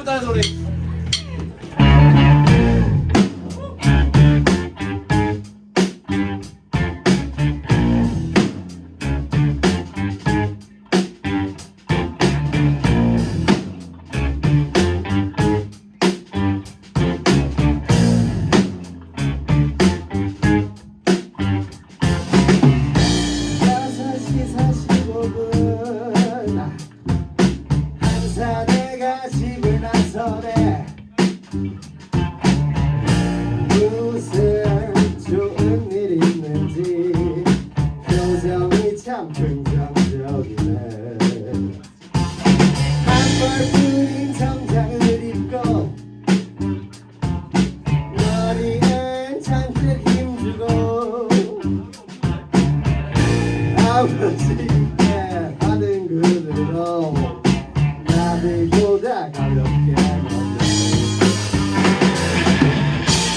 못하는 소리. 내가 집을 나서네. 무슨 좋은 일이 있는지 표정이 참 긍정적이네. 한벌 뿐인 정장을 입고 머리엔 잔뜩 힘주고 아버지께 받은 그대로 나들보다 가볍게 걷는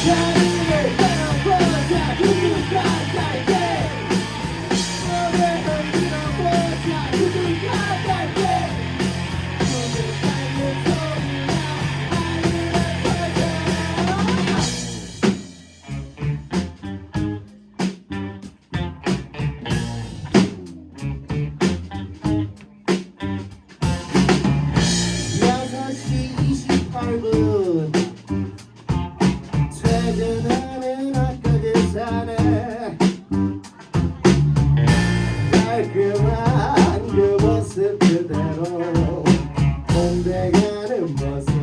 자리를 떠나보자. 그거밖에 노래를 들어보자. 그거밖에 꿈을 살는 소리가 하늘에 퍼져. 퇴근하는 아까 계산에 깔끔한 그 모습 그대로 홍대 가는 버스